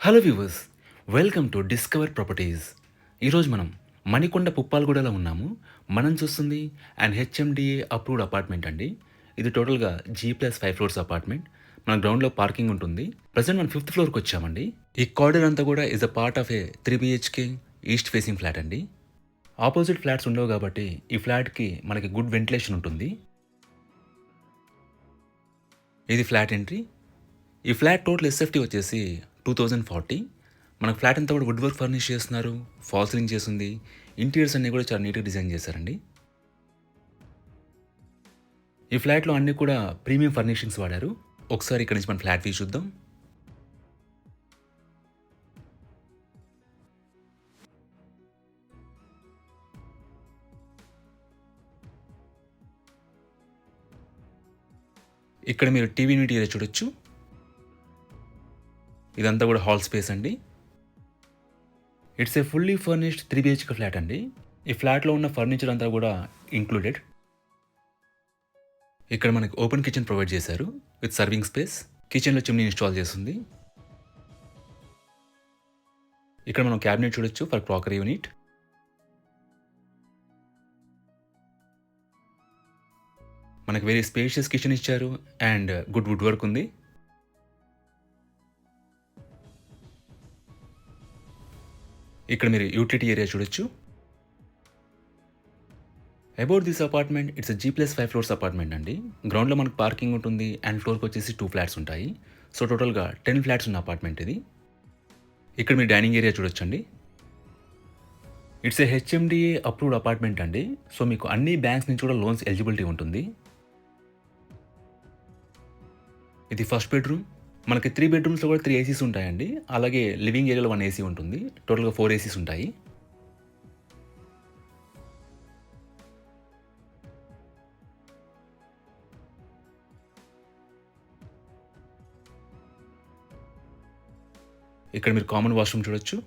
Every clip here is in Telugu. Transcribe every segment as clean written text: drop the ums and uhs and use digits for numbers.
Hello viewers, welcome to discover properties. ఈరోజు మనం మణికొండ పుప్పాలగూడలో ఉన్నాము. మనం చూస్తుంది అండ్ హెచ్ఎండిఏ అప్రూవ్డ్ అపార్ట్మెంట్ అండి. ఇది టోటల్గా G+5 ఫ్లోర్స్ అపార్ట్మెంట్. మన గ్రౌండ్లో పార్కింగ్ ఉంటుంది. ప్రజెంట్ మనం 5th ఫ్లోర్కి వచ్చామండి. ఈ కార్డర్ అంతా కూడా is a part of A 3 BHK east facing flat అండి. ఆపోజిట్ ఫ్లాట్స్ ఉండవు కాబట్టి ఈ ఫ్లాట్కి మనకి గుడ్ వెంటిలేషన్ ఉంటుంది. ఇది ఫ్లాట్ ఎంట్రీ. ఈ ఫ్లాట్ టోటల్ ఎస్ఎఫ్టీ వచ్చేసి 2040. మనకు ఫ్లాట్ అంతా కూడా వుడ్ వర్క్ ఫర్నిష్ చేస్తున్నారు. ఫాల్ సీలింగ్ చేస్తుంది. ఇంటీరియర్స్ అన్నీ కూడా చాలా నీట్గా డిజైన్ చేశారండి. ఈ ఫ్లాట్లో అన్నీ కూడా ప్రీమియం ఫర్నిషింగ్స్ వాడారు. ఒకసారి ఇక్కడ నుంచి మన ఫ్లాట్ వ్యూ చూద్దాం. ఇక్కడ మీరు టీవీ యూనిట్ ఏరియా చూడొచ్చు. ఇదంతా కూడా హాల్ స్పేస్ అండి. It's a fully furnished 3 BHK flat అండి. ఈ ఫ్లాట్లో ఉన్న ఫర్నిచర్ అంతా కూడా ఇంక్లూడెడ్. ఇక్కడ మనకి ఓపెన్ కిచెన్ ప్రొవైడ్ చేశారు విత్ సర్వింగ్ స్పేస్. కిచెన్లో చిమ్నీ ఇన్స్టాల్ చేస్తుంది. ఇక్కడ మనం క్యాబినెట్ చూడొచ్చు ఫర్ క్రాకరీ యూనిట్. మనకి వెరీ స్పేషియస్ కిచెన్ ఇచ్చారు అండ్ గుడ్ వుడ్ వర్క్ ఉంది. ఇక్కడ మీరు యూటిలిటీ ఏరియా చూడొచ్చు. About this apartment it's G+5 floors apartment అండి. గ్రౌండ్లో మనకు పార్కింగ్ ఉంటుంది అండ్ ఫ్లోర్కి వచ్చేసి 2 ఫ్లాట్స్ ఉంటాయి. సో టోటల్గా 10 ఫ్లాట్స్ ఉన్న అపార్ట్మెంట్ ఇది. ఇక్కడ మీరు డైనింగ్ ఏరియా చూడొచ్చండి. It's a HMDA approved apartment అండి. సో మీకు అన్ని బ్యాంక్స్ నుంచి కూడా లోన్స్ ఎలిజిబిలిటీ ఉంటుంది. ఇది ఫస్ట్ బెడ్రూమ్. మనకి 3 బెడ్రూమ్స్లో కూడా 3 ఏసీస్ ఉంటాయండి. అలాగే లివింగ్ ఏరియాలో 1 ఏసీ ఉంటుంది. టోటల్గా 4 ఏసీస్ ఉంటాయి. ఇక్కడ మీరు కామన్ వాష్రూమ్ చూడొచ్చు.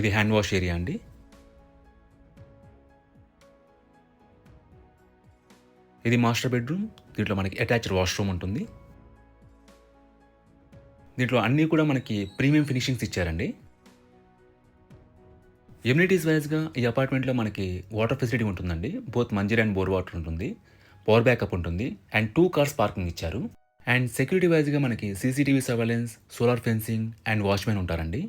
ఇది హ్యాండ్ వాష్ ఏరియా అండి. ఇది మాస్టర్ బెడ్రూమ్. దీంట్లో మనకి అటాచ్డ్ వాష్రూమ్ ఉంటుంది. దీంట్లో అన్నీ కూడా మనకి ప్రీమియం ఫినిషింగ్స్ ఇచ్చారండి. ఎమ్యూనిటీస్ వైజ్గా ఈ అపార్ట్మెంట్లో మనకి వాటర్ ఫెసిలిటీ ఉంటుందండి. Both Manjira and bore water ఉంటుంది. పవర్ బ్యాకప్ ఉంటుంది అండ్ 2 కార్స్ పార్కింగ్ ఇచ్చారు. అండ్ సెక్యూరిటీ వైజ్గా మనకి CCTV surveillance, solar fencing and watchmen ఉంటారండి.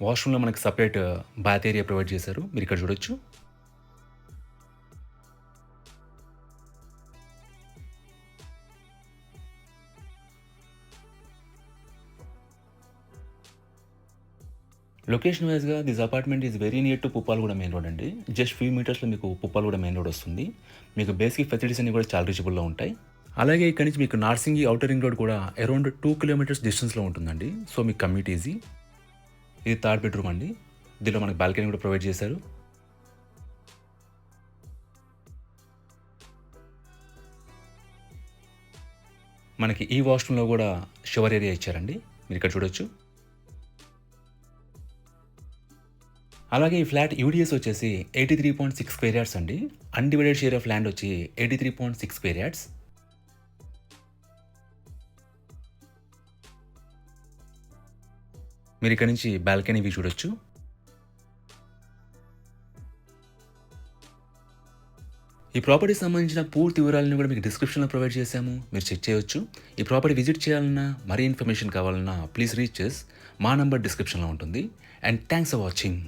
వాష్రూమ్లో మనకి సపరేట్ బాత్ ఏరియా ప్రొవైడ్ చేశారు. మీరు ఇక్కడ చూడొచ్చు. లొకేషన్ వైజ్గా this apartment is very near to Puppalaguda main road అండి. జస్ట్ ఫ్యూ మీటర్స్లో మీకు పుప్పాలగూడ మెయిన్ రోడ్ వస్తుంది. మీకు బేసిక్ ఫెసిలిటీస్ అన్ని కూడా చాలా రీచబుల్లో ఉంటాయి. అలాగే ఇక్కడ నుంచి మీకు నార్సింగి ఔటర్ రింగ్ రోడ్ కూడా అరౌండ్ 2 కిలోమీటర్స్ డిస్టెన్స్లో ఉంటుందండి. సో మీకు కమ్యూట్ ఈజీ. ఇది థర్డ్ బెడ్రూమ్ అండి. దీనిలో మనకి బాల్కనీ కూడా ప్రొవైడ్ చేశారు. మనకి ఈ వాష్రూమ్లో కూడా షవర్ ఏరియా ఇచ్చారండి. మీరు ఇక్కడ చూడొచ్చు. అలాగే ఈ ఫ్లాట్ యూడిఎస్ వచ్చేసి 83.6 స్క్వేర్ యార్డ్స్ అండి. అన్డివైడెడ్ షేర్ ఆఫ్ ల్యాండ్ వచ్చి 83.6 స్క్వేర్ యార్డ్స్. మీరు ఇక్కడ నుంచి బాల్కనీ వ్యూ చూడొచ్చు. ఈ ప్రాపర్టీకి సంబంధించిన పూర్తి వివరాలను కూడా మీకు డిస్క్రిప్షన్లో ప్రొవైడ్ చేశాము. మీరు చెక్ చేయొచ్చు. ఈ ప్రాపర్టీ విజిట్ చేయాలన్నా మరీ ఇన్ఫర్మేషన్ కావాలన్నా ప్లీజ్ రీచ్ మా నంబర్ డిస్క్రిప్షన్లో ఉంటుంది. And thanks for watching.